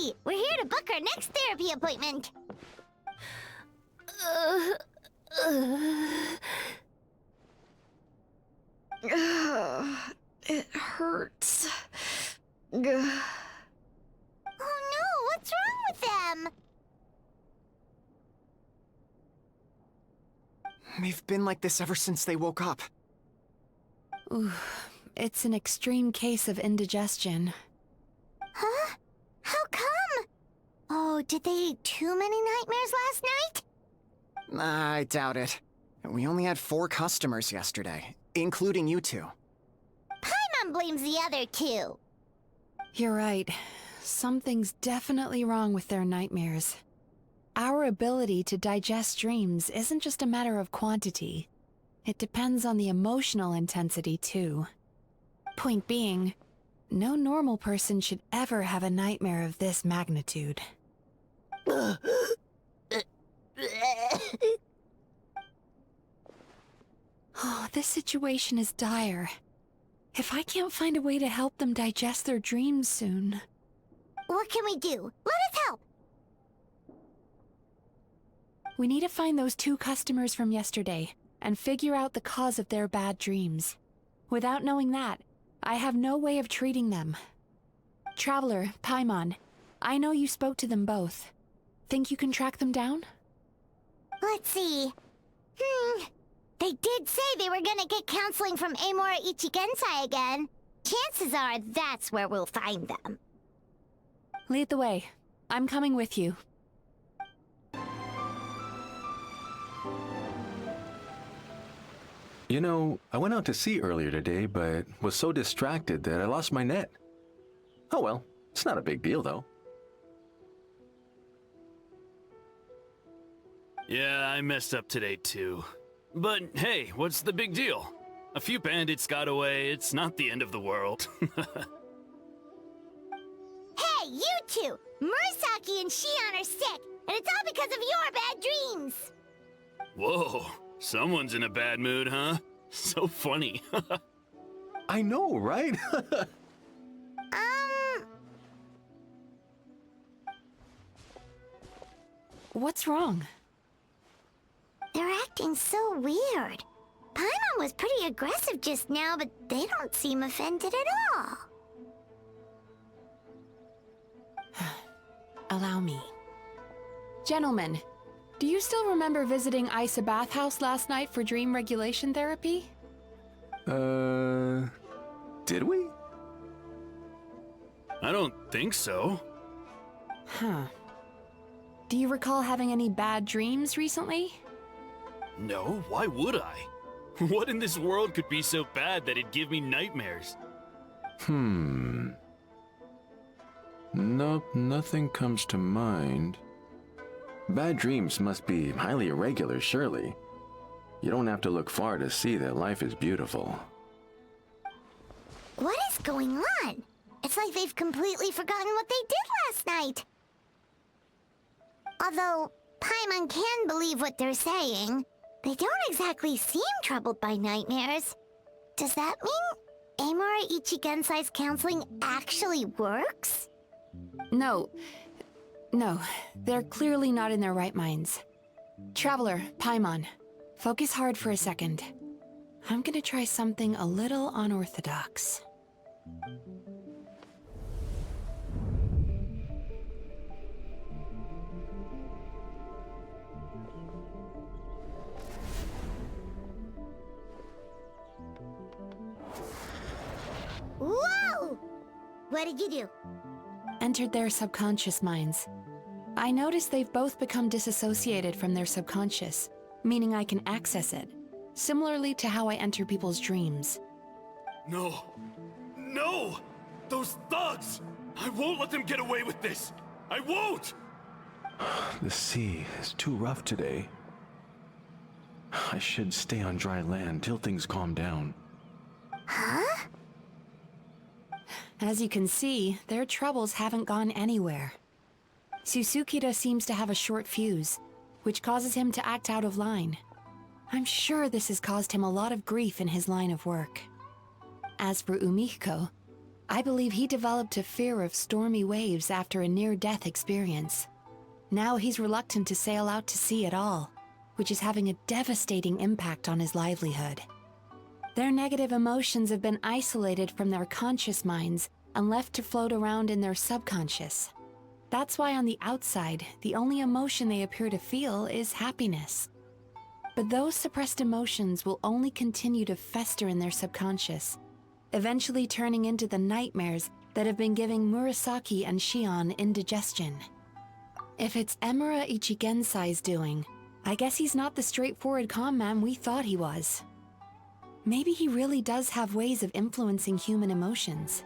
Mizuki! We're here to book our next therapy appointment. It hurts. Oh no, what's wrong with them? They've been like this ever since they woke up. Ooh, it's an extreme case of indigestion. Huh? How come? Oh, did they eat too many nightmares last night? I doubt it. We only had 4 customers yesterday, including you two. Paimon blames the other 2. You're right. Something's definitely wrong with their nightmares. Our ability to digest dreams isn't just a matter of quantity. It depends on the emotional intensity, too. Point being, no normal person should ever have a nightmare of this magnitude. Oh, this situation is dire. If I can't find a way to help them digest their dreams soon... What can we do? Let us help! We need to find those 2 customers from yesterday and figure out the cause of their bad dreams. Without knowing that, I have no way of treating them. Traveler, Paimon, I know you spoke to them both. Think you can track them down? Let's see. They did say they were gonna get counseling from Amora Ichigensai again. Chances are that's where we'll find them. Lead the way. I'm coming with you. You know, I went out to sea earlier today, but was so distracted that I lost my net. Oh well, it's not a big deal though. Yeah, I messed up today too. But hey, what's the big deal? A few bandits got away, it's not the end of the world. Hey, you 2! Murasaki and Shion are sick, and it's all because of your bad dreams! Whoa, someone's in a bad mood, huh? So funny. I know, right? What's wrong? They're acting so weird. Paimon was pretty aggressive just now, but they don't seem offended at all. Allow me. Gentlemen, do you still remember visiting Isa Bathhouse last night for dream regulation therapy? Did we? I don't think so. Huh. Do you recall having any bad dreams recently? No, why would I? What in this world could be so bad that it'd give me nightmares? Nope, nothing comes to mind. Bad dreams must be highly irregular, surely. You don't have to look far to see that life is beautiful. What is going on? It's like they've completely forgotten what they did last night. Although Paimon can believe what they're saying, they don't exactly seem troubled by nightmares. Does that mean Amora Ichigensai's counseling actually works? No, they're clearly not in their right minds. Traveler, Paimon, focus hard for a second. I'm gonna try something a little unorthodox. Whoa! What did you do? Entered their subconscious minds. I noticed they've both become disassociated from their subconscious, meaning I can access it, similarly to how I enter people's dreams. No! No! Those thugs! I won't let them get away with this! I won't! The sea is too rough today. I should stay on dry land till things calm down. Huh? As you can see, their troubles haven't gone anywhere. Susukida seems to have a short fuse, which causes him to act out of line. I'm sure this has caused him a lot of grief in his line of work. As for Umihiko, I believe he developed a fear of stormy waves after a near-death experience. Now he's reluctant to sail out to sea at all, which is having a devastating impact on his livelihood. Their negative emotions have been isolated from their conscious minds and left to float around in their subconscious. That's why on the outside, the only emotion they appear to feel is happiness. But those suppressed emotions will only continue to fester in their subconscious, eventually turning into the nightmares that have been giving Murasaki and Shion indigestion. If it's Emura Ichigensai's doing, I guess he's not the straightforward con man we thought he was. Maybe he really does have ways of influencing human emotions.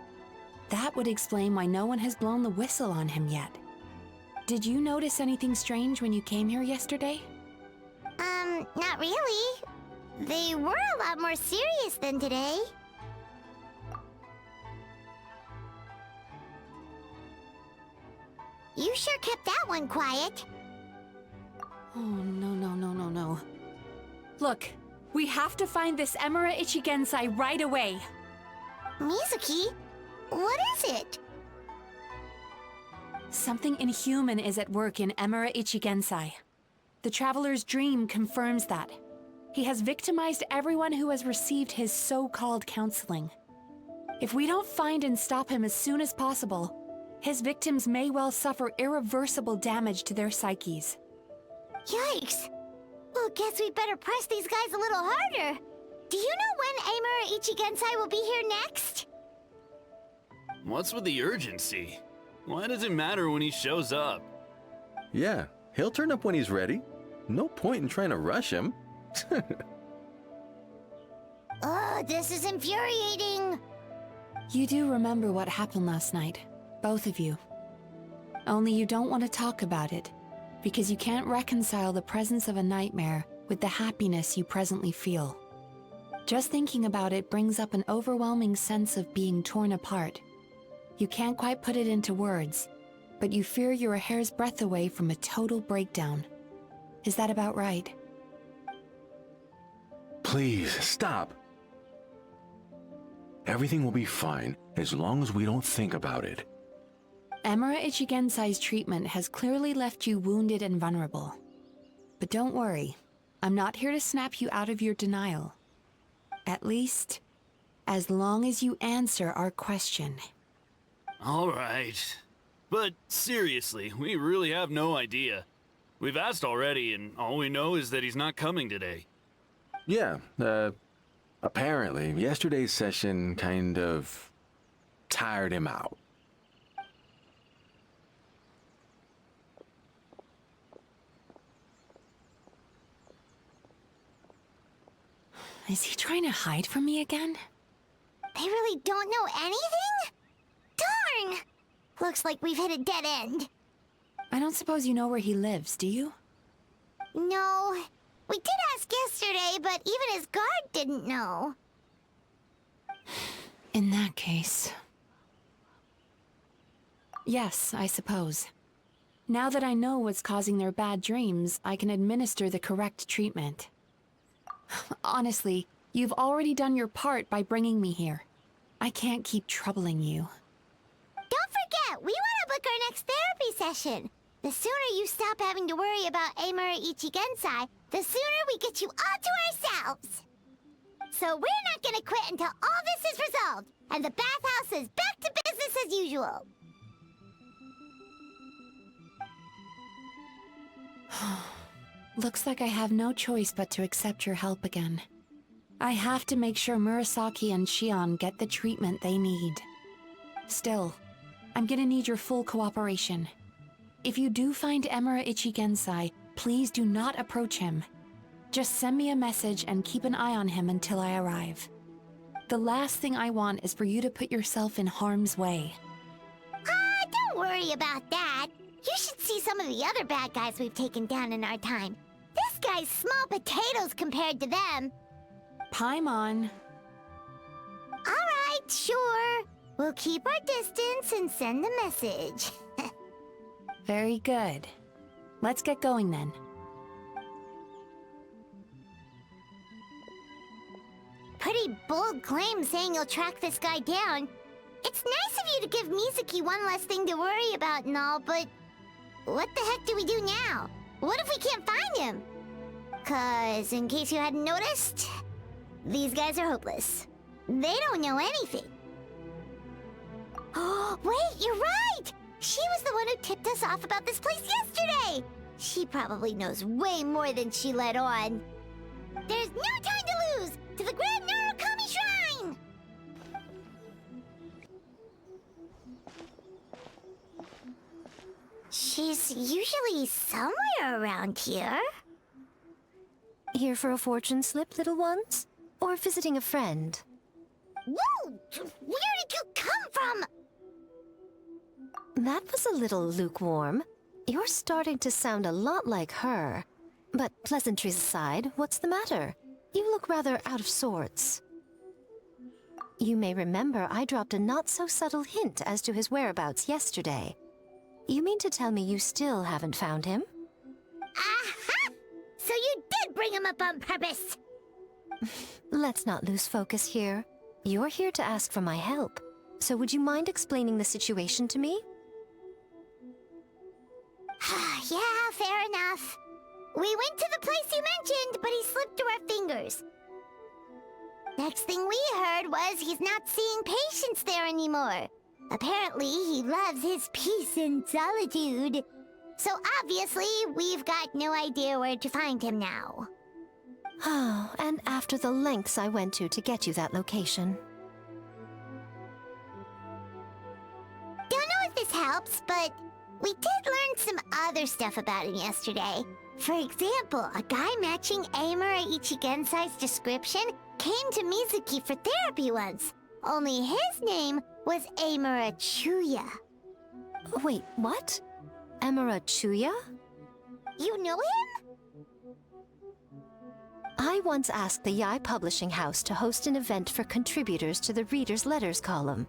That would explain why no one has blown the whistle on him yet. Did you notice anything strange when you came here yesterday? Not really. They were a lot more serious than today. You sure kept that one quiet. Oh, no. Look, we have to find this Emura Ichigensai right away. Mizuki, what is it? Something inhuman is at work in Emura Ichigensai. The Traveler's dream confirms that. He has victimized everyone who has received his so-called counseling. If we don't find and stop him as soon as possible, his victims may well suffer irreversible damage to their psyches. Yikes! Well, guess we better press these guys a little harder. Do you know when Emura Ichigensai will be here next? What's with the urgency? Why does it matter when he shows up? Yeah, he'll turn up when he's ready. No point in trying to rush him. Oh, this is infuriating. You do remember what happened last night, both of you. Only you don't want to talk about it, because you can't reconcile the presence of a nightmare with the happiness you presently feel. Just thinking about it brings up an overwhelming sense of being torn apart. You can't quite put it into words, but you fear you're a hair's breadth away from a total breakdown. Is that about right? Please, stop. Everything will be fine as long as we don't think about it. Emura Ichigensai's treatment has clearly left you wounded and vulnerable. But don't worry, I'm not here to snap you out of your denial. At least, as long as you answer our question. All right. But seriously, we really have no idea. We've asked already, and all we know is that he's not coming today. Yeah, apparently, yesterday's session kind of tired him out. Is he trying to hide from me again? They really don't know anything? Darn! Looks like we've hit a dead end. I don't suppose you know where he lives, do you? No. We did ask yesterday, but even his guard didn't know. In that case... Yes, I suppose. Now that I know what's causing their bad dreams, I can administer the correct treatment. Honestly, you've already done your part by bringing me here. I can't keep troubling you. Don't forget, we want to book our next therapy session. The sooner you stop having to worry about Emura Ichigensai, the sooner we get you all to ourselves. So we're not gonna quit until all this is resolved, and the bathhouse is back to business as usual. Looks like I have no choice but to accept your help again. I have to make sure Murasaki and Shion get the treatment they need. Still, I'm gonna need your full cooperation. If you do find Emura Ichigensai, please do not approach him. Just send me a message and keep an eye on him until I arrive. The last thing I want is for you to put yourself in harm's way. Don't worry about that. You should see some of the other bad guys we've taken down in our time. This guy's small potatoes compared to them. Paimon. Alright, sure. We'll keep our distance and send the message. Very good. Let's get going then. Pretty bold claim saying you'll track this guy down. It's nice of you to give Mizuki one less thing to worry about and all, but what the heck do we do now? What if we can't find him? 'Cause, in case you hadn't noticed, these guys are hopeless. They don't know anything. Oh, wait, you're right! She was the one who tipped us off about this place yesterday! She probably knows way more than she let on. There's no time to lose! To the Grand Narukami Shrine! She's usually somewhere around here. Here for a fortune slip, little ones? Or visiting a friend? Whoa! Where did you come from? That was a little lukewarm. You're starting to sound a lot like her. But pleasantries aside, what's the matter? You look rather out of sorts. You may remember I dropped a not-so-subtle hint as to his whereabouts yesterday. You mean to tell me you still haven't found him? Aha! So you did bring him up on purpose! Let's not lose focus here. You're here to ask for my help. So would you mind explaining the situation to me? Yeah, fair enough. We went to the place you mentioned, but he slipped through our fingers. Next thing we heard was he's not seeing patients there anymore. Apparently, he loves his peace and solitude. So obviously, we've got no idea where to find him now. Oh, and after the lengths I went to get you that location. Don't know if this helps, but we did learn some other stuff about him yesterday. For example, a guy matching Amura Ichigensai's description came to Mizuki for therapy once. Only his name was Amura Chuya. Wait, what? Amura Chuya? You know him? I once asked the Yai Publishing House to host an event for contributors to the Reader's Letters column.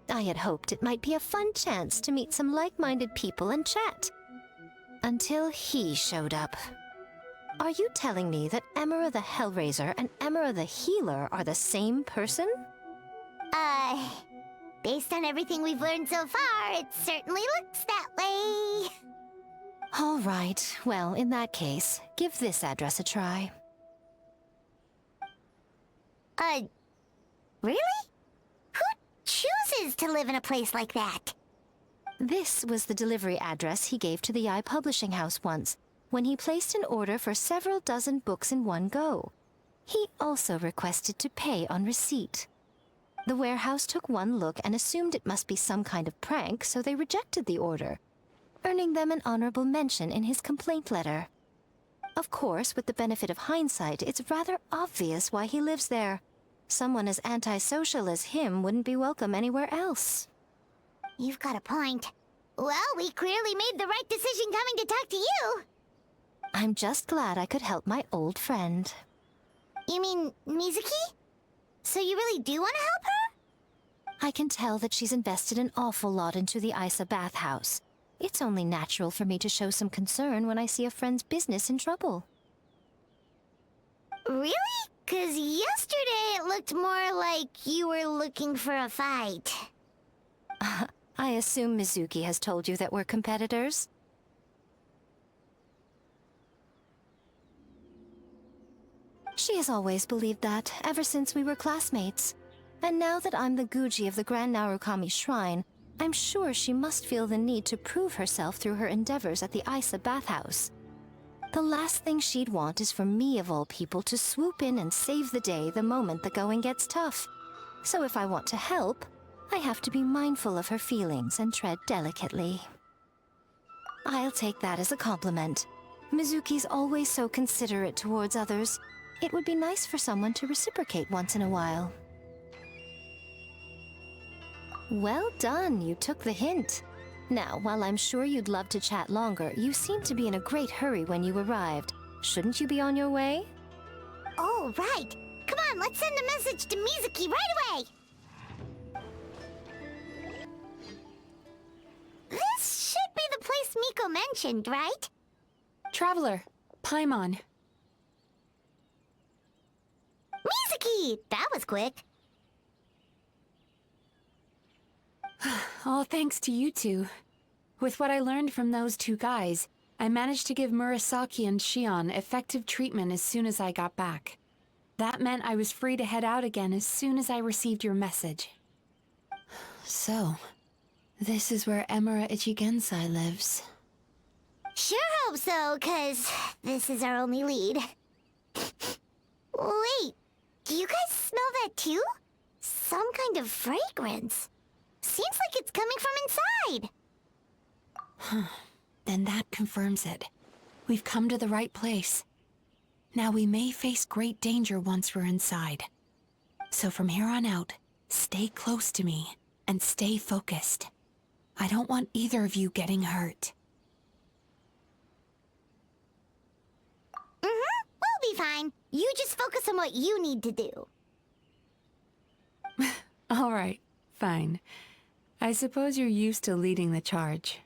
I had hoped it might be a fun chance to meet some like-minded people and chat. Until he showed up. Are you telling me that Amura the Hellraiser and Amura the Healer are the same person? Based on everything we've learned so far, it certainly looks that way. All right, well, in that case, give this address a try. Really? Who chooses to live in a place like that? This was the delivery address he gave to the Yai Publishing House once, when he placed an order for several dozen books in one go. He also requested to pay on receipt. The warehouse took one look and assumed it must be some kind of prank, so they rejected the order, earning them an honorable mention in his complaint letter. Of course, with the benefit of hindsight, it's rather obvious why he lives there. Someone as antisocial as him wouldn't be welcome anywhere else. You've got a point. Well, we clearly made the right decision coming to talk to you. I'm just glad I could help my old friend. You mean Mizuki? So you really do want to help her? I can tell that she's invested an awful lot into the Isa bathhouse. It's only natural for me to show some concern when I see a friend's business in trouble. Really? 'Cause yesterday it looked more like you were looking for a fight. I assume Mizuki has told you that we're competitors? She has always believed that, ever since we were classmates. And now that I'm the Guji of the Grand Narukami Shrine, I'm sure she must feel the need to prove herself through her endeavors at the Isa bathhouse. The last thing she'd want is for me, of all people, to swoop in and save the day the moment the going gets tough. So if I want to help, I have to be mindful of her feelings and tread delicately. I'll take that as a compliment. Mizuki's always so considerate towards others. It would be nice for someone to reciprocate once in a while. Well done, you took the hint. Now, while I'm sure you'd love to chat longer, you seemed to be in a great hurry when you arrived. Shouldn't you be on your way? Oh, right. Come on, let's send a message to Mizuki right away. This should be the place Miko mentioned, right? Traveler, Paimon. Mizuki! That was quick. All thanks to you two. With what I learned from those two guys, I managed to give Murasaki and Shion effective treatment as soon as I got back. That meant I was free to head out again as soon as I received your message. So, this is where Emura Ichigensai lives. Sure hope so, 'cause this is our only lead. Wait, do you guys smell that too? Some kind of fragrance. Seems like it's coming from inside. Then that confirms it. We've come to the right place. Now we may face great danger once we're inside. So from here on out, stay close to me and stay focused. I don't want either of you getting hurt. We'll be fine. You just focus on what you need to do. All right, fine. I suppose you're used to leading the charge.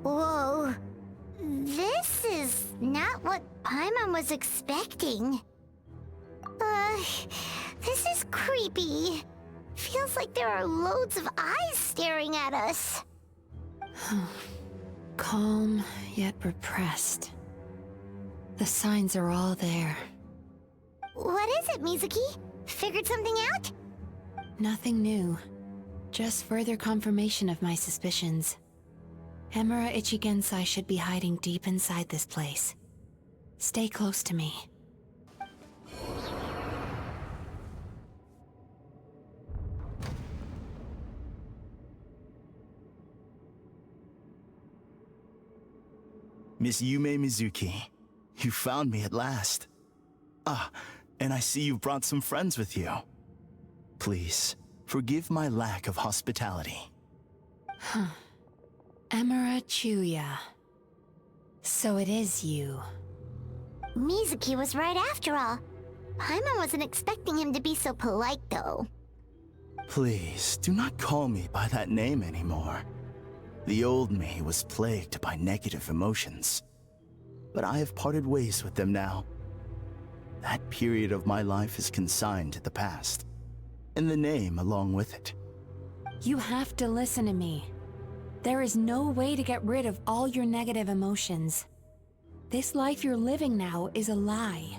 Whoa. This is not what Paimon was expecting. This is creepy. Feels like there are loads of eyes staring at us. Calm, yet repressed. The signs are all there. What is it, Mizuki? Figured something out? Nothing new. Just further confirmation of my suspicions. Emura Ichigensai should be hiding deep inside this place. Stay close to me. Miss Yume Mizuki, you found me at last. Ah, and I see you've brought some friends with you. Please, forgive my lack of hospitality. Emura Chuya. So it is you. Mizuki was right after all. Paimon wasn't expecting him to be so polite, though. Please, do not call me by that name anymore. The old me was plagued by negative emotions. But I have parted ways with them now. That period of my life is consigned to the past. And the name along with it. You have to listen to me. There is no way to get rid of all your negative emotions. This life you're living now is a lie.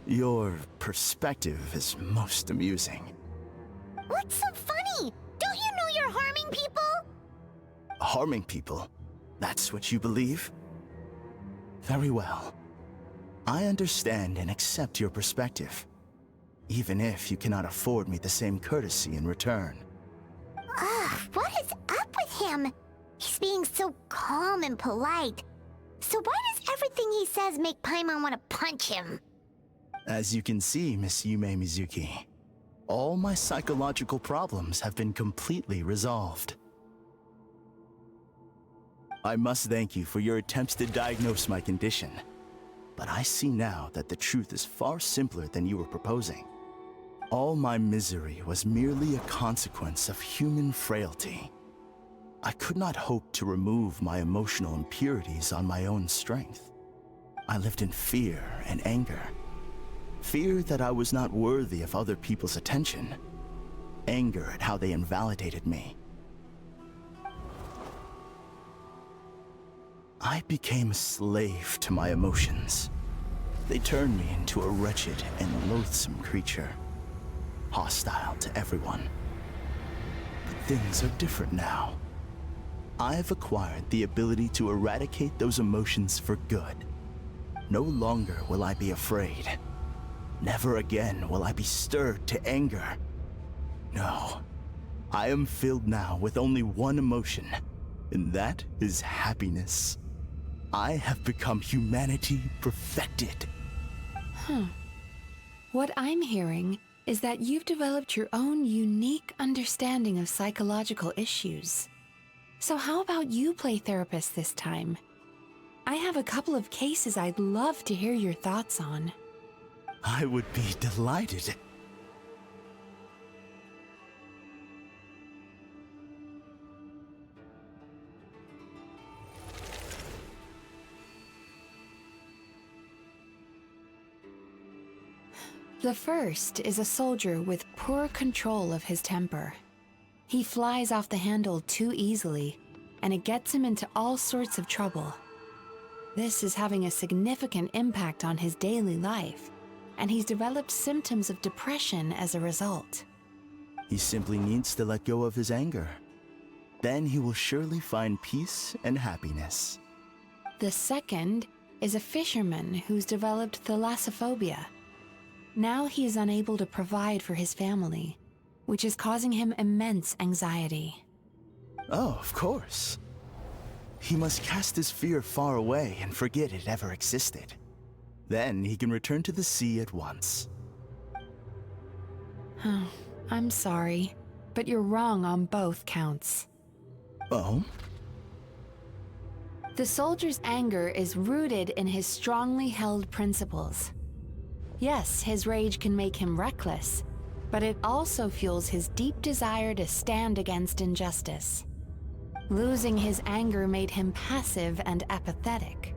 Your perspective is most amusing. What's so funny? Don't you know you're harming people? Harming people? That's what you believe? Very well. I understand and accept your perspective, even if you cannot afford me the same courtesy in return. What is up with him? He's being so calm and polite. So why does everything he says make Paimon want to punch him? As you can see, Miss Yume Mizuki, all my psychological problems have been completely resolved. I must thank you for your attempts to diagnose my condition, but I see now that the truth is far simpler than you were proposing. All my misery was merely a consequence of human frailty. I could not hope to remove my emotional impurities on my own strength. I lived in fear and anger. Fear that I was not worthy of other people's attention. Anger at how they invalidated me. I became a slave to my emotions. They turned me into a wretched and loathsome creature, hostile to everyone. But things are different now. I have acquired the ability to eradicate those emotions for good. No longer will I be afraid. Never again will I be stirred to anger. No, I am filled now with only one emotion, and that is happiness. I have become humanity perfected. What I'm hearing is that you've developed your own unique understanding of psychological issues. So how about you play therapist this time? I have a couple of cases I'd love to hear your thoughts on. I would be delighted. The first is a soldier with poor control of his temper. He flies off the handle too easily, and it gets him into all sorts of trouble. This is having a significant impact on his daily life, and he's developed symptoms of depression as a result. He simply needs to let go of his anger. Then he will surely find peace and happiness. The second is a fisherman who's developed thalassophobia. Now he is unable to provide for his family, which is causing him immense anxiety. Oh, of course. He must cast his fear far away and forget it ever existed. Then he can return to the sea at once. Oh, I'm sorry, but you're wrong on both counts. Oh? The soldier's anger is rooted in his strongly held principles. Yes, his rage can make him reckless, but it also fuels his deep desire to stand against injustice. Losing his anger made him passive and apathetic.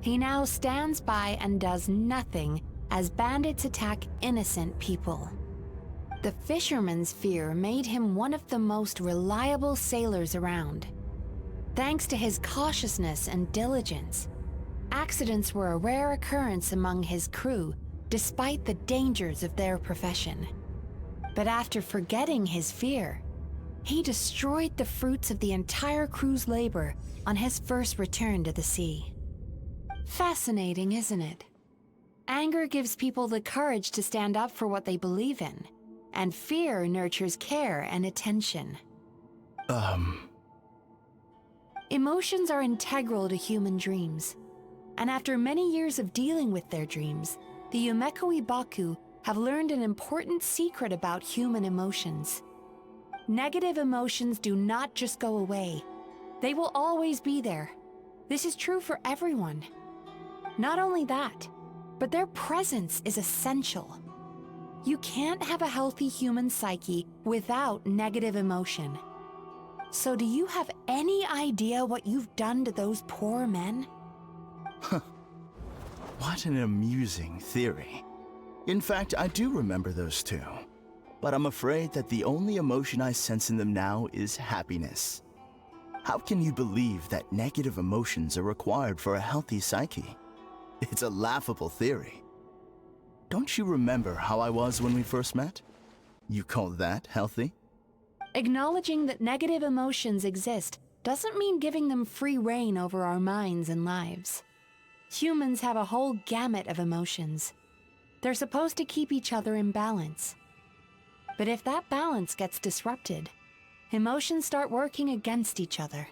He now stands by and does nothing as bandits attack innocent people. The fisherman's fear made him one of the most reliable sailors around. Thanks to his cautiousness and diligence, accidents were a rare occurrence among his crew, despite the dangers of their profession. But after forgetting his fear, he destroyed the fruits of the entire crew's labor on his first return to the sea. Fascinating, isn't it? Anger gives people the courage to stand up for what they believe in, and fear nurtures care and attention. Emotions are integral to human dreams, and after many years of dealing with their dreams, the Yumeko Ibaku have learned an important secret about human emotions. Negative emotions do not just go away. They will always be there. This is true for everyone. Not only that, but their presence is essential. You can't have a healthy human psyche without negative emotion. So do you have any idea what you've done to those poor men? What an amusing theory. In fact, I do remember those two. But I'm afraid that the only emotion I sense in them now is happiness. How can you believe that negative emotions are required for a healthy psyche? It's a laughable theory. Don't you remember how I was when we first met? You call that healthy? Acknowledging that negative emotions exist doesn't mean giving them free rein over our minds and lives. Humans have a whole gamut of emotions. They're supposed to keep each other in balance. But if that balance gets disrupted, emotions start working against each other.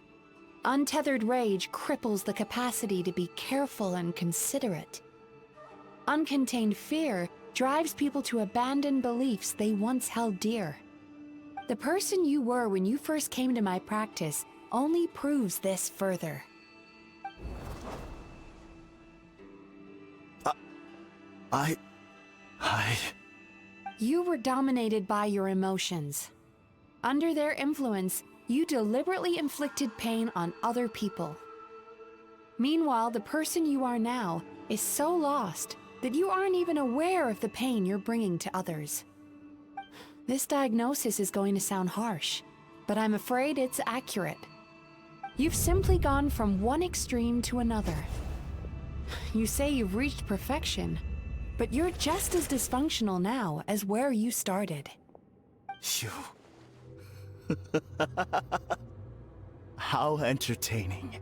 Untethered rage cripples the capacity to be careful and considerate. Uncontained fear drives people to abandon beliefs they once held dear. The person you were when you first came to my practice only proves this further. You were dominated by your emotions. Under their influence, you deliberately inflicted pain on other people. Meanwhile, the person you are now is so lost that you aren't even aware of the pain you're bringing to others. This diagnosis is going to sound harsh, but I'm afraid it's accurate. You've simply gone from one extreme to another. You say you've reached perfection, but you're just as dysfunctional now as where you started. Phew. How entertaining.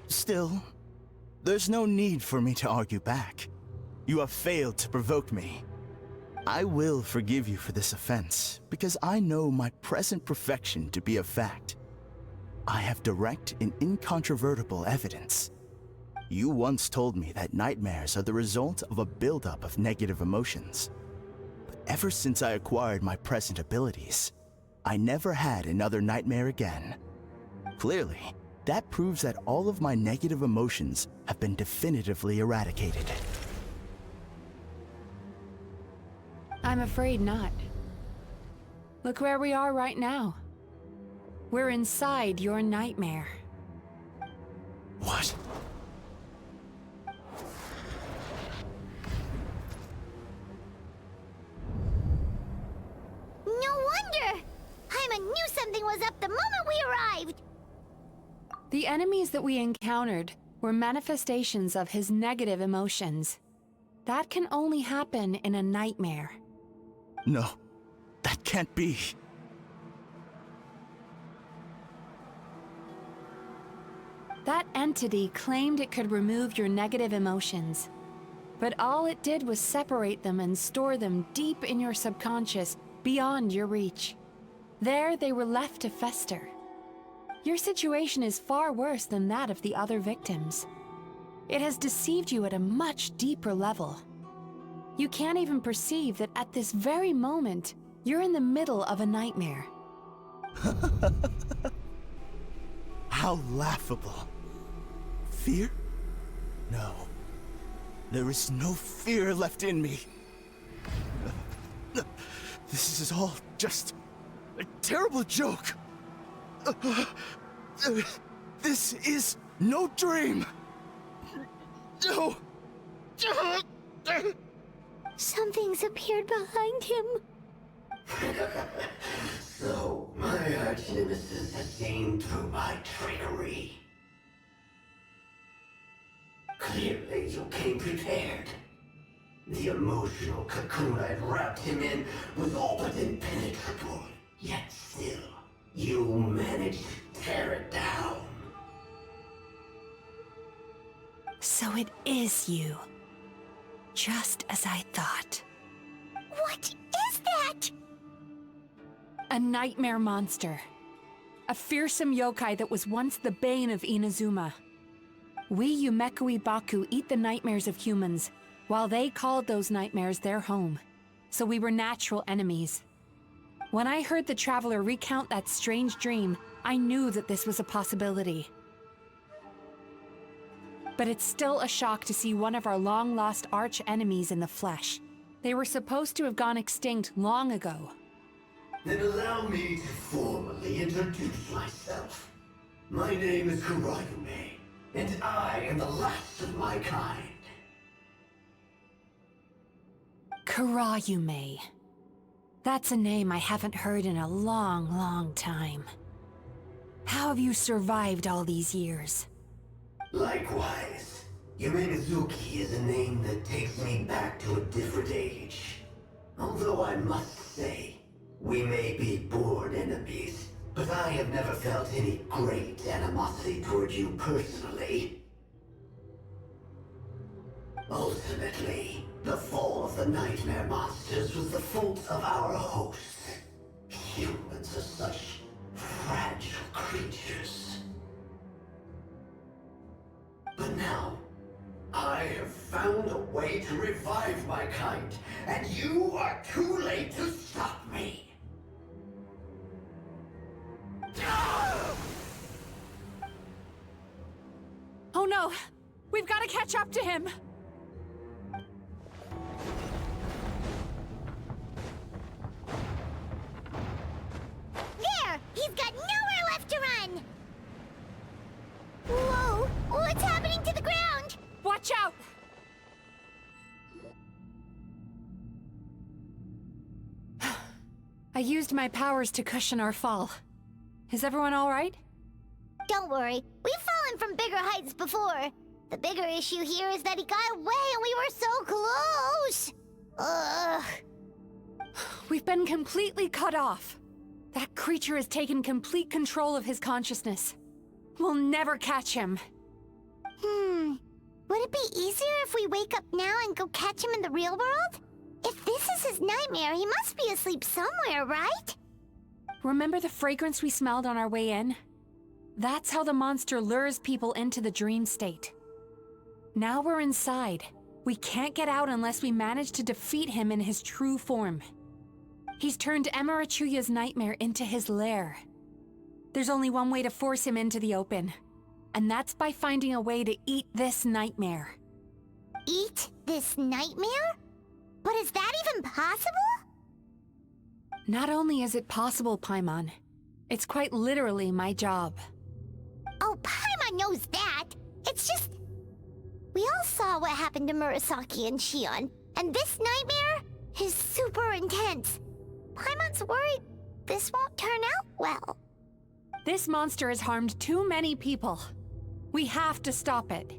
Still, there's no need for me to argue back. You have failed to provoke me. I will forgive you for this offense, because I know my present perfection to be a fact. I have direct and incontrovertible evidence. You once told me that nightmares are the result of a buildup of negative emotions. But ever since I acquired my present abilities, I never had another nightmare again. Clearly, that proves that all of my negative emotions have been definitively eradicated. I'm afraid not. Look where we are right now. We're inside your nightmare. What? No wonder! Paimon knew something was up the moment we arrived! The enemies that we encountered were manifestations of his negative emotions. That can only happen in a nightmare. No, that can't be. That entity claimed it could remove your negative emotions. But all it did was separate them and store them deep in your subconscious, beyond your reach. There they were left to fester. Your situation is far worse than that of the other victims. It has deceived you at a much deeper level. You can't even perceive that at this very moment, you're in the middle of a nightmare. How laughable. Fear? No. There is no fear left in me. This is all just a terrible joke. This is no dream. No. Something's appeared behind him. So, my arch-nemesis has gained through my trickery. Clearly, you came prepared. The emotional cocoon I'd wrapped him in was all but impenetrable. Yet still, you managed to tear it down. So it is you. Just as I thought. What is that? A nightmare monster. A fearsome yokai that was once the bane of Inazuma. We Yumekui Baku eat the nightmares of humans, while they called those nightmares their home. So we were natural enemies. When I heard the Traveler recount that strange dream, I knew that this was a possibility. But it's still a shock to see one of our long-lost arch-enemies in the flesh. They were supposed to have gone extinct long ago. Then allow me to formally introduce myself. My name is Kurayume, and I am the last of my kind. Kurayume. That's a name I haven't heard in a long, long time. How have you survived all these years? Likewise, Yume Mizuki is a name that takes me back to a different age. Although I must say, we may be born enemies, but I have never felt any great animosity toward you personally. Ultimately, the fall of the nightmare monsters was the fault of our hosts. Humans are such fragile creatures. But now, I have found a way to revive my kind, and you are too late to stop me. Oh no! We've got to catch up to him! There! He's got nowhere left to run! Whoa! What's happening to the ground? Watch out! I used my powers to cushion our fall. Is everyone all right? Don't worry, we've fallen from bigger heights before. The bigger issue here is that he got away and we were so close! Ugh. We've been completely cut off. That creature has taken complete control of his consciousness. We'll never catch him. Would it be easier if we wake up now and go catch him in the real world? If this is his nightmare, he must be asleep somewhere, right? Remember the fragrance we smelled on our way in? That's how the monster lures people into the dream state. Now we're inside. We can't get out unless we manage to defeat him in his true form. He's turned Emarachuya's nightmare into his lair. There's only one way to force him into the open, and that's by finding a way to eat this nightmare. Eat this nightmare? But is that even possible? Not only is it possible, Paimon, it's quite literally my job. Oh, Paimon knows that. It's just... We all saw what happened to Murasaki and Shion, and this nightmare is super intense. Paimon's worried this won't turn out well. This monster has harmed too many people. We have to stop it.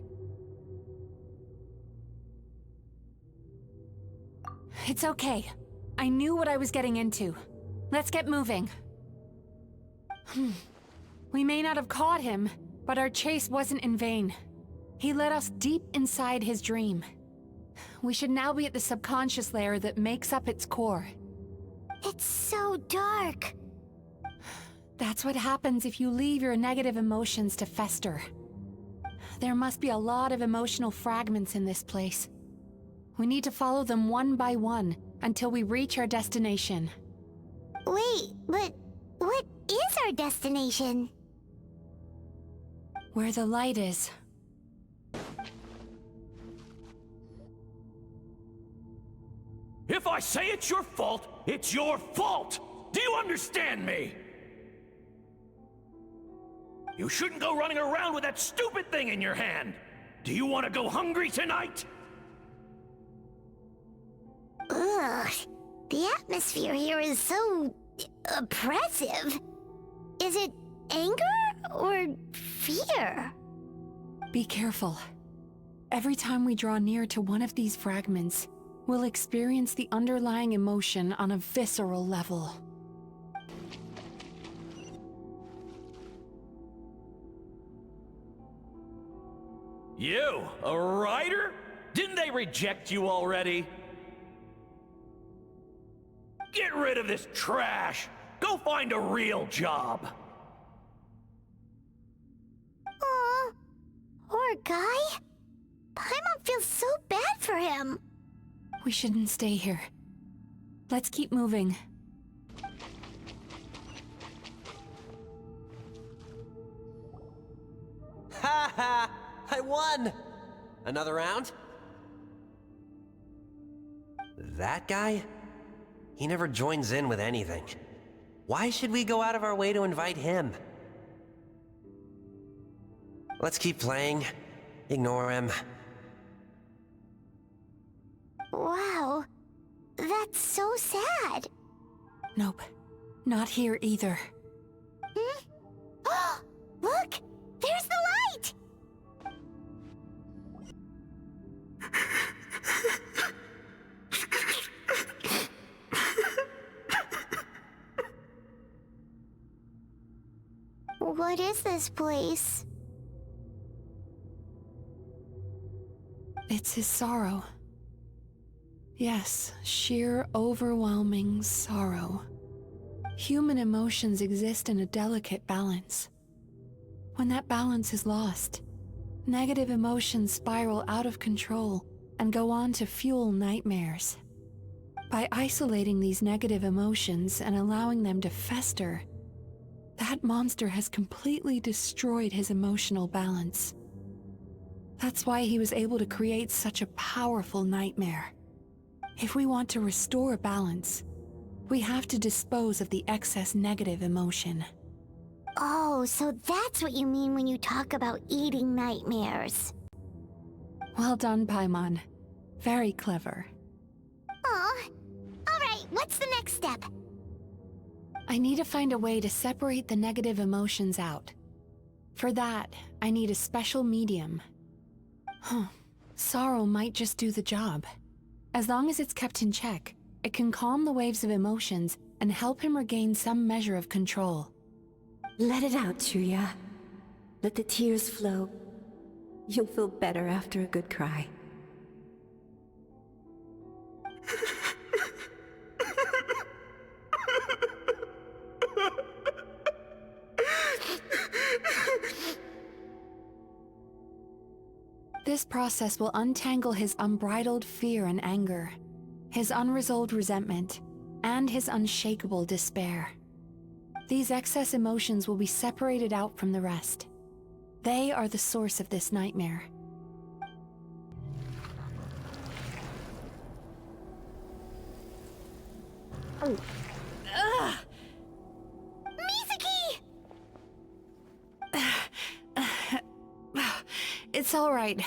It's okay. I knew what I was getting into. Let's get moving. We may not have caught him, but our chase wasn't in vain. He led us deep inside his dream. We should now be at the subconscious layer that makes up its core. It's so dark. That's what happens if you leave your negative emotions to fester. There must be a lot of emotional fragments in this place. We need to follow them one by one until we reach our destination. Wait, but what is our destination? Where the light is. If I say it's your fault, it's your fault! Do you understand me? You shouldn't go running around with that stupid thing in your hand! Do you want to go hungry tonight? Ugh, the atmosphere here is so... oppressive. Is it anger or fear? Be careful. Every time we draw near to one of these fragments, we'll experience the underlying emotion on a visceral level. You, a writer? Didn't they reject you already? Get rid of this trash! Go find a real job! Aw, poor guy. Paimon feels so bad for him. We shouldn't stay here. Let's keep moving. Ha ha! I won! Another round? That guy? He never joins in with anything. Why should we go out of our way to invite him? Let's keep playing. Ignore him. Wow, that's so sad. Nope, not here either. Look, there's the light! What is this place? It's his sorrow. Yes, sheer overwhelming sorrow. Human emotions exist in a delicate balance. When that balance is lost, negative emotions spiral out of control and go on to fuel nightmares. By isolating these negative emotions and allowing them to fester, that monster has completely destroyed his emotional balance. That's why he was able to create such a powerful nightmare. If we want to restore balance, we have to dispose of the excess negative emotion. Oh, so that's what you mean when you talk about eating nightmares. Well done, Paimon. Very clever. Aw. Alright, what's the next step? I need to find a way to separate the negative emotions out. For that, I need a special medium. Sorrow might just do the job. As long as it's kept in check, it can calm the waves of emotions and help him regain some measure of control. Let it out, Chuya. Let the tears flow. You'll feel better after a good cry. This process will untangle his unbridled fear and anger, his unresolved resentment, and his unshakable despair. These excess emotions will be separated out from the rest. They are the source of this nightmare. Oh. Mizuki! It's all right.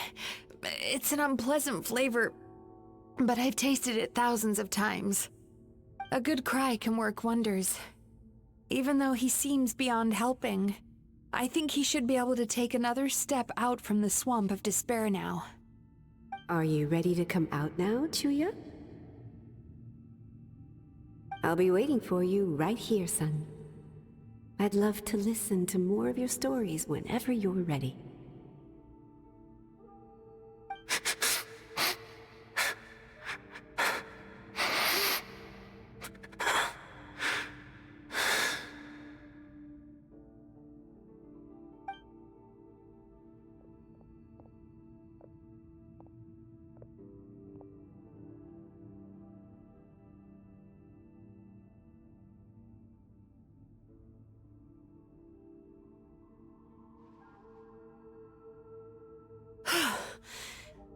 It's an unpleasant flavor, but I've tasted it thousands of times. A good cry can work wonders. Even though he seems beyond helping, I think he should be able to take another step out from the swamp of despair now. Are you ready to come out now, Chuya? I'll be waiting for you right here, son. I'd love to listen to more of your stories whenever you're ready.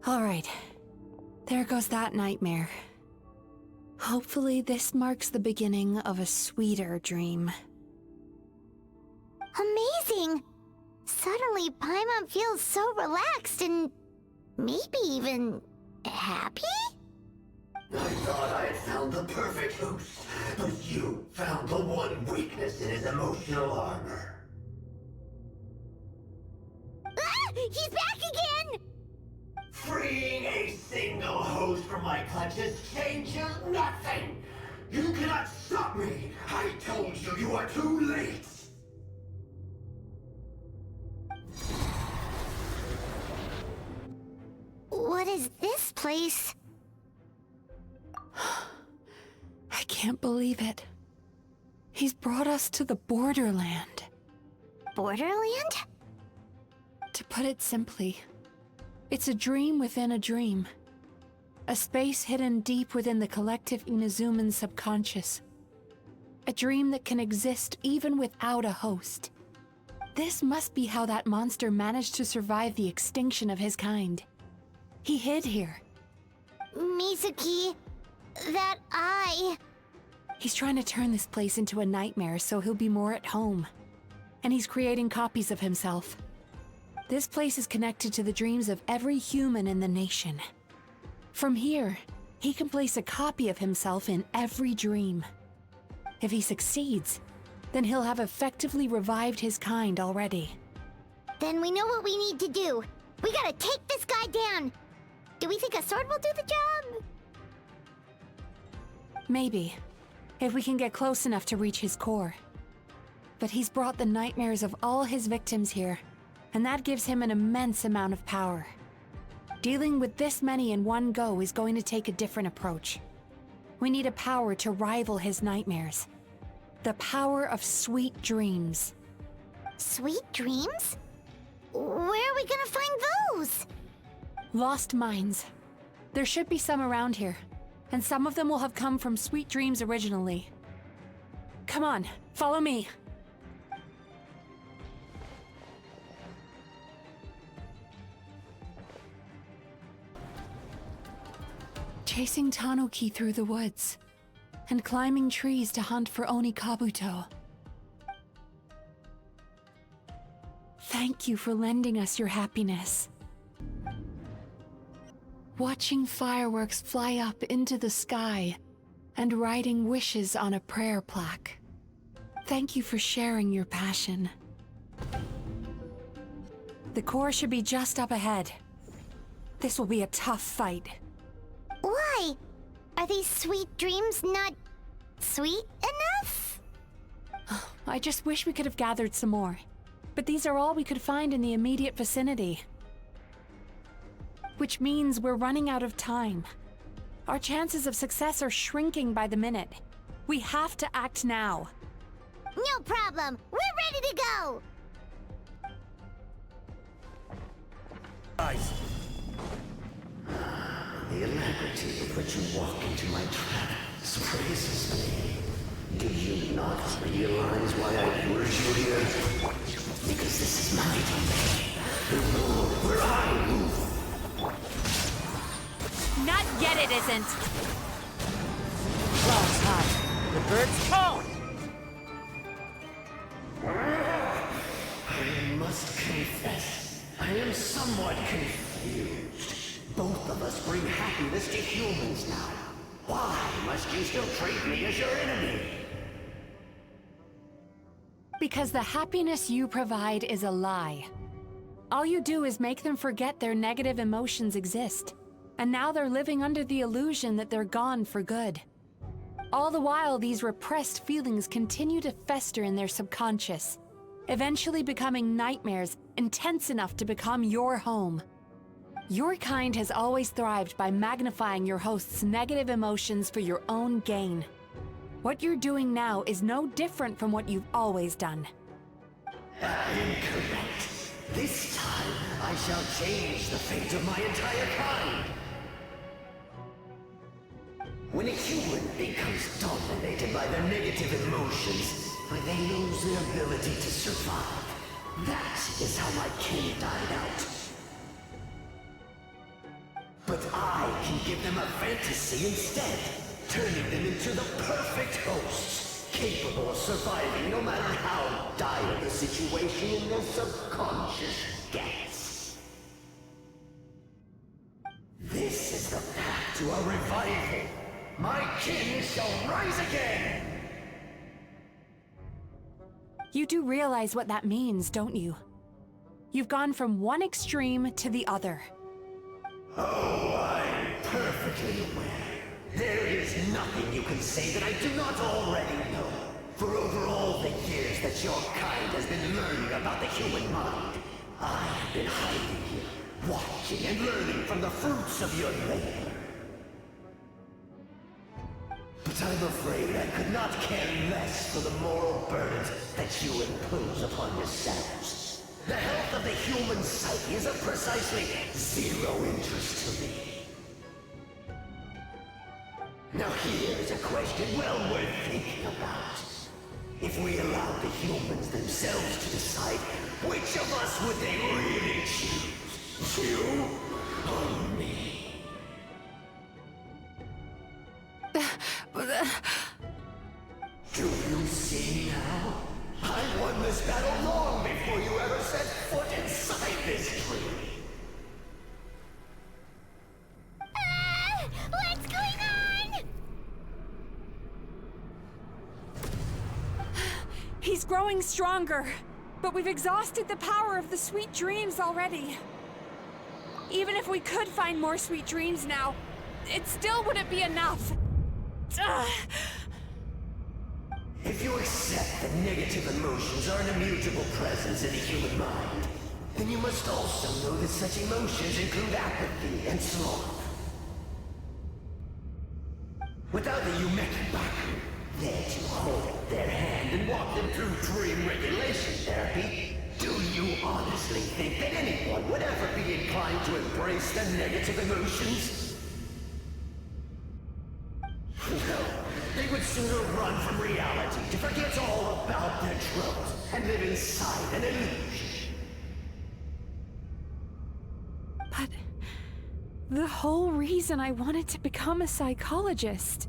All right. There goes that nightmare. Hopefully this marks the beginning of a sweeter dream. Amazing! Suddenly, Paimon feels so relaxed and maybe even happy? I thought I had found the perfect host, but you found the one weakness in his emotional armor. Ah! He's back again! Freeing a single host from my clutches changes nothing! You cannot stop me! I told you you are too late! What is this place? I can't believe it. He's brought us to the Borderland. Borderland? To put it simply, it's a dream within a dream. A space hidden deep within the collective Inazuman subconscious. A dream that can exist even without a host. This must be how that monster managed to survive the extinction of his kind. He hid here. Mizuki, that eye... He's trying to turn this place into a nightmare so he'll be more at home. And he's creating copies of himself. This place is connected to the dreams of every human in the nation. From here, he can place a copy of himself in every dream. If he succeeds, then he'll have effectively revived his kind already. Then we know what we need to do. We gotta take this guy down. Do we think a sword will do the job? Maybe, if we can get close enough to reach his core. But he's brought the nightmares of all his victims here, and that gives him an immense amount of power. Dealing with this many in one go is going to take a different approach. We need a power to rival his nightmares. The power of sweet dreams. Sweet dreams? Where are we gonna find those? Lost minds. There should be some around here, and some of them will have come from sweet dreams originally. Come on, follow me. Chasing Tanuki through the woods, and climbing trees to hunt for Onikabuto. Thank you for lending us your happiness. Watching fireworks fly up into the sky, and writing wishes on a prayer plaque. Thank you for sharing your passion. The core should be just up ahead. This will be a tough fight. Why? Are these sweet dreams not sweet enough? I just wish we could have gathered some more. But these are all we could find in the immediate vicinity. Which means we're running out of time. Our chances of success are shrinking by the minute. We have to act now. No problem. We're ready to go. Guys, the alacrity with which you walk into my trap surprises me. Do you not realize why I lured you here? Because this is my domain. The world where I move. Not yet it isn't! Close, hot. The bird's calling! I must confess, I am somewhat confused. Both of us bring happiness to humans now. Why must you still treat me as your enemy? Because the happiness you provide is a lie. All you do is make them forget their negative emotions exist. And now they're living under the illusion that they're gone for good. All the while, these repressed feelings continue to fester in their subconscious, eventually becoming nightmares intense enough to become your home. Your kind has always thrived by magnifying your host's negative emotions for your own gain. What you're doing now is no different from what you've always done. Incorrect. This time, I shall change the fate of my entire kind. When a human becomes dominated by their negative emotions, they lose their ability to survive. That is how my kin died out. But I can give them a fantasy instead, turning them into the perfect hosts, capable of surviving no matter how dire the situation in their subconscious gets. This is the path to a revival. My kin shall rise again! You do realize what that means, don't you? You've gone from one extreme to the other. Oh, I'm perfectly aware. There is nothing you can say that I do not already know. For over all the years that your kind has been learning about the human mind, I have been hiding here, watching and learning from the fruits of your labor. But I'm afraid I could not care less for the moral burdens that you impose upon yourselves. The health of the human psyche is of precisely zero interest to me. Now here's a question well worth thinking about. If we allowed the humans themselves to decide, which of us would they really choose? You or me? Do you see now? I won this battle long before you ever set foot inside this tree. What's going on? He's growing stronger, but we've exhausted the power of the sweet dreams already. Even if we could find more sweet dreams now, it still wouldn't be enough. If you accept that negative emotions are an immutable presence in the human mind, then you must also know that such emotions include apathy and sloth. Without the Baku there to hold their hand and walk them through dream regulation therapy, do you honestly think that anyone would ever be inclined to embrace the negative emotions? No, they would sooner run from reality to forget all about their troubles and live inside an illusion. But the whole reason I wanted to become a psychologist.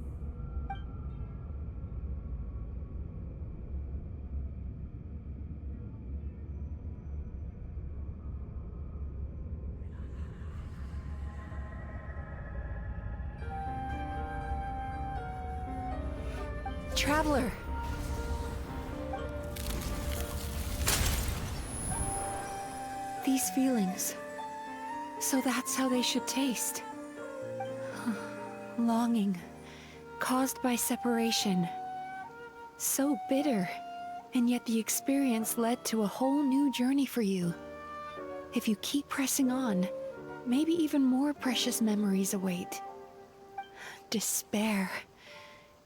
Traveler. These feelings. So that's how they should taste. Longing, caused by separation. So bitter, and yet the experience led to a whole new journey for you. If you keep pressing on, maybe even more precious memories await. Despair.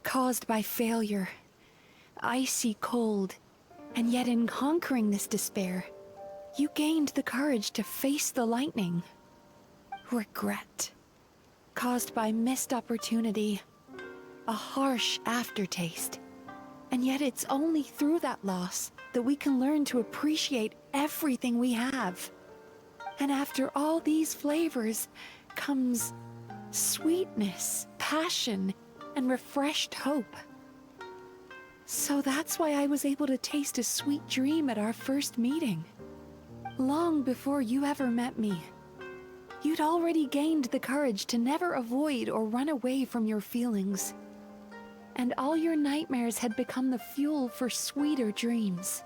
Caused by failure, icy cold, and yet in conquering this despair, you gained the courage to face the lightning. Regret. caused by missed opportunity, a harsh aftertaste. And yet it's only through that loss that we can learn to appreciate everything we have. And after all these flavors comes sweetness, passion, and refreshed hope. So that's why I was able to taste a sweet dream at our first meeting. Long before you ever met me, you'd already gained the courage to never avoid or run away from your feelings. And all your nightmares had become the fuel for sweeter dreams.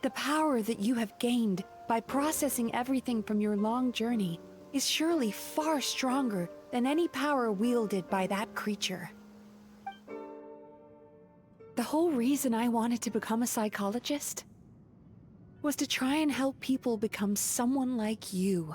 The power that you have gained by processing everything from your long journey is surely far stronger than any power wielded by that creature. The whole reason I wanted to become a psychologist was to try and help people become someone like you.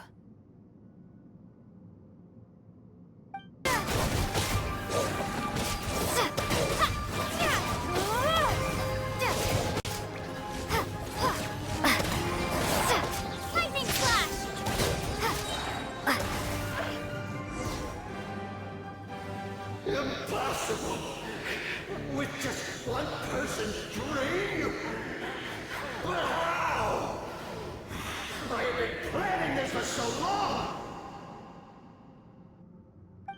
Impossible! With just one person's dream? But how? I have been planning this for so long!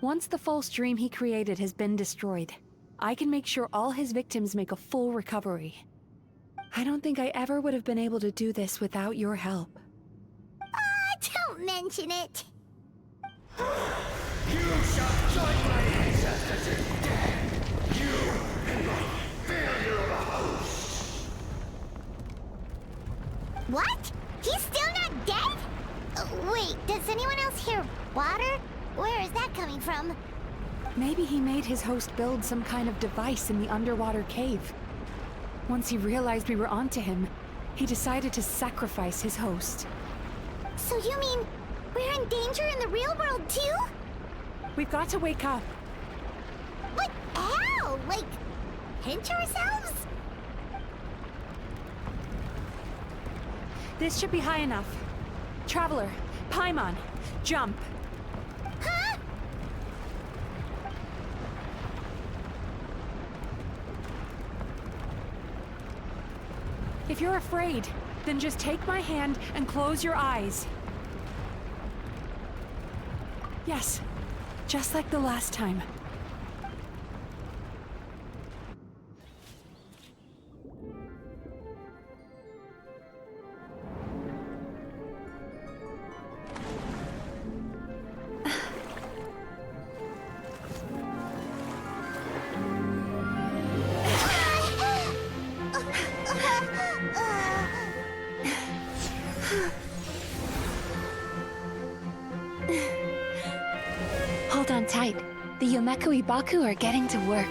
Once the false dream he created has been destroyed, I can make sure all his victims make a full recovery. I don't think I ever would have been able to do this without your help. Don't mention it. You shall join my ancestors in death! You and my failure of a host! What? He's still not dead? Wait, does anyone else hear water? Where is that coming from? Maybe he made his host build some kind of device in the underwater cave. Once he realized we were onto him, he decided to sacrifice his host. So you mean we're in danger in the real world too? We've got to wake up. But how? Like, pinch ourselves? This should be high enough. Traveler, Paimon, jump. Huh? If you're afraid, then just take my hand and close your eyes. Yes, just like the last time. Hold on tight. The Yomeku Ibaku are getting to work.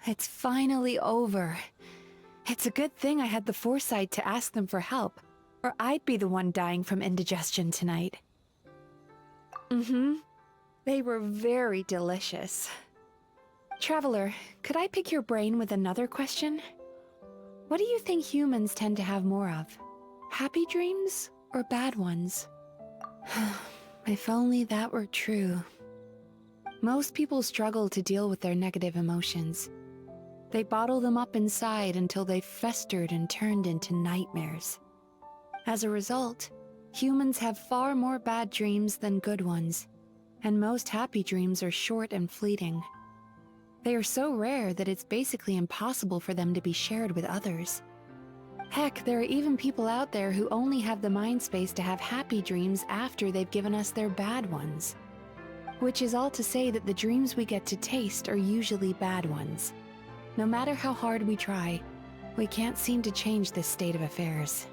It's finally over. It's a good thing I had the foresight to ask them for help, or I'd be the one dying from indigestion tonight. They were very delicious. Traveler, could I pick your brain with another question? What do you think humans tend to have more of? Happy dreams or bad ones? If only that were true. Most people struggle to deal with their negative emotions. They bottle them up inside until they've festered and turned into nightmares. As a result, humans have far more bad dreams than good ones, and most happy dreams are short and fleeting. They are so rare that it's basically impossible for them to be shared with others. Heck, there are even people out there who only have the mind space to have happy dreams after they've given us their bad ones. Which is all to say that the dreams we get to taste are usually bad ones. No matter how hard we try, we can't seem to change this state of affairs.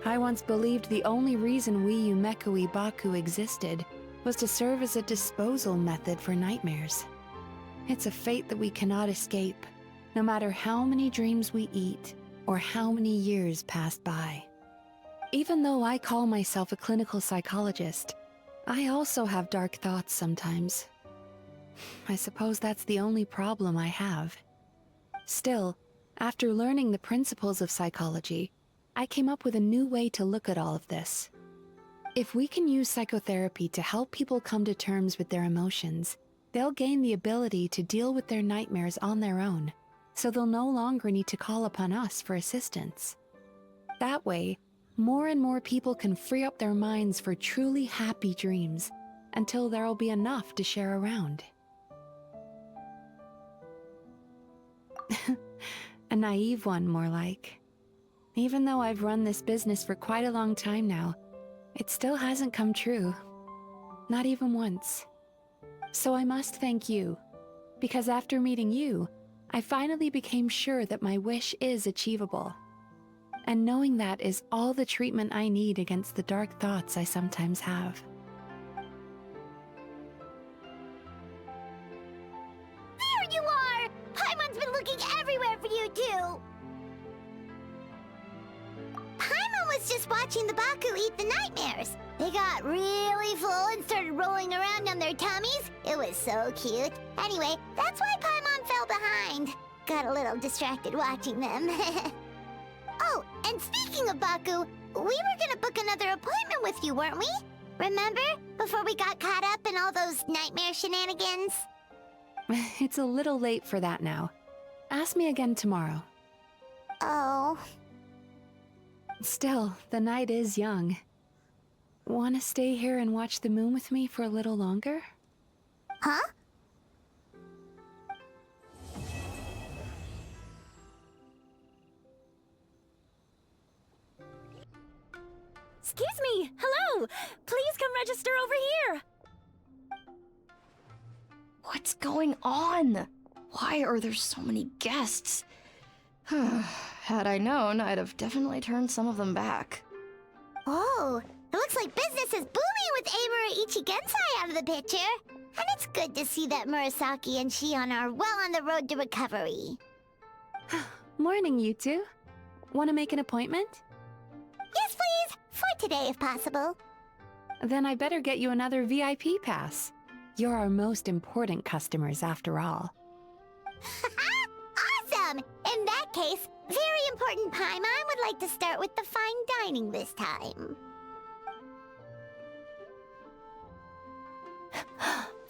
I once believed the only reason we Yumekoi Baku existed was to serve as a disposal method for nightmares. It's a fate that we cannot escape, no matter how many dreams we eat or how many years pass by. Even though I call myself a clinical psychologist, I also have dark thoughts sometimes. I suppose that's the only problem I have. Still, after learning the principles of psychology, I came up with a new way to look at all of this. If we can use psychotherapy to help people come to terms with their emotions, they'll gain the ability to deal with their nightmares on their own, so they'll no longer need to call upon us for assistance. That way, more and more people can free up their minds for truly happy dreams, until there'll be enough to share around. A naive one, more like. Even though I've run this business for quite a long time now, it still hasn't come true. Not even once. So I must thank you, because after meeting you, I finally became sure that my wish is achievable. And knowing that is all the treatment I need against the dark thoughts I sometimes have. There you are! Paimon's been looking everywhere for you, too! Paimon was just watching the Baku eat the nightmares. They got really full and started rolling around on their tummies. It was so cute. Anyway, that's why Paimon fell behind. Got a little distracted watching them. Oh, and speaking of Baku, we were gonna book another appointment with you, weren't we? Remember? Before we got caught up in all those nightmare shenanigans? It's a little late for that now. Ask me again tomorrow. Oh. Still, the night is young. Wanna stay here and watch the moon with me for a little longer? Huh? Excuse me! Hello! Please come register over here! What's going on? Why are there so many guests? Had I known, I'd have definitely turned some of them back. Oh, it looks like business is booming with Amura Ichigensai out of the picture. And it's good to see that Murasaki and Shion are well on the road to recovery. Morning, you two. Wanna make an appointment? Yes, please! For today, if possible. Then I better get you another VIP pass. You're our most important customers, after all. Awesome! In that case, very important Paimon would like to start with the fine dining this time.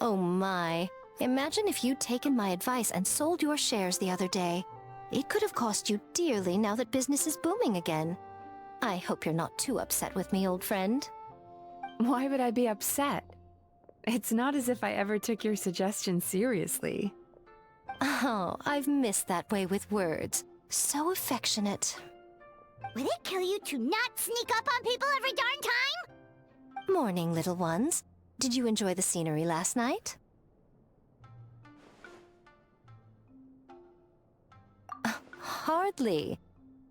Oh my. Imagine if you'd taken my advice and sold your shares the other day. It could have cost you dearly now that business is booming again. I hope you're not too upset with me, old friend. Why would I be upset? It's not as if I ever took your suggestion seriously. Oh, I've missed that way with words. So affectionate. Would it kill you to not sneak up on people every darn time? Morning, little ones. Did you enjoy the scenery last night? Hardly.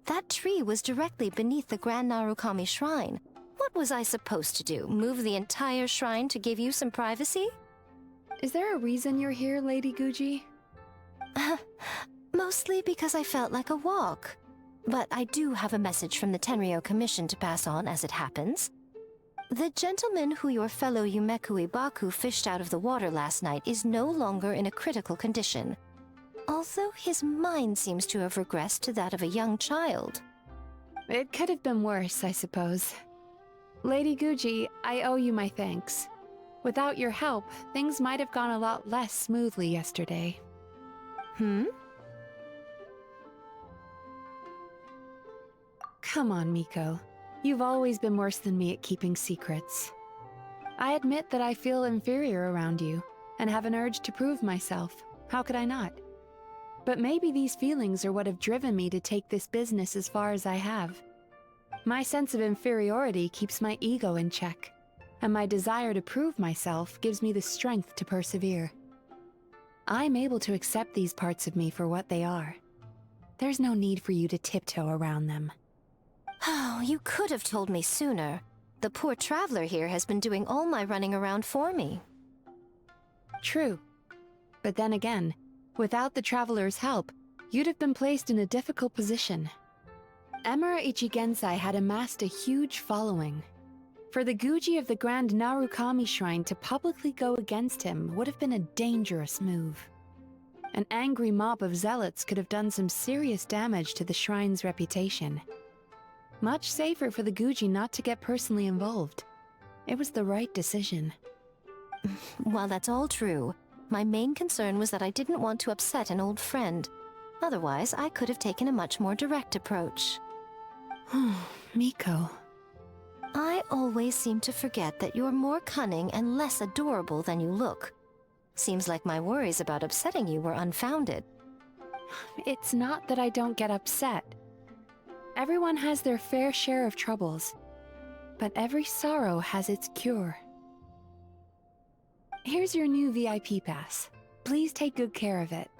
That tree was directly beneath the Grand Narukami Shrine. What was I supposed to do? Move the entire shrine to give you some privacy? Is there a reason you're here, Lady Guji? Mostly because I felt like a walk. But I do have a message from the Tenryou Commission to pass on as it happens. The gentleman who your fellow Yumeku Ibaku fished out of the water last night is no longer in a critical condition. Although his mind seems to have regressed to that of a young child. It could have been worse, I suppose. Lady Guji, I owe you my thanks. Without your help, things might have gone a lot less smoothly yesterday. Come on, Miko. You've always been worse than me at keeping secrets. I admit that I feel inferior around you, and have an urge to prove myself. How could I not? But maybe these feelings are what have driven me to take this business as far as I have. My sense of inferiority keeps my ego in check, and my desire to prove myself gives me the strength to persevere. I'm able to accept these parts of me for what they are. There's no need for you to tiptoe around them. Oh, you could have told me sooner. The poor traveler here has been doing all my running around for me. True. But then again, without the traveler's help, you'd have been placed in a difficult position. Emura Ichigensai had amassed a huge following. For the Guji of the Grand Narukami Shrine to publicly go against him would have been a dangerous move. An angry mob of zealots could have done some serious damage to the shrine's reputation. Much safer for the Guji not to get personally involved. It was the right decision. While that's all true, my main concern was that I didn't want to upset an old friend. Otherwise, I could have taken a much more direct approach. Miko. I always seem to forget that you're more cunning and less adorable than you look. Seems like my worries about upsetting you were unfounded. It's not that I don't get upset. Everyone has their fair share of troubles, but every sorrow has its cure. Here's your new VIP pass. Please take good care of it.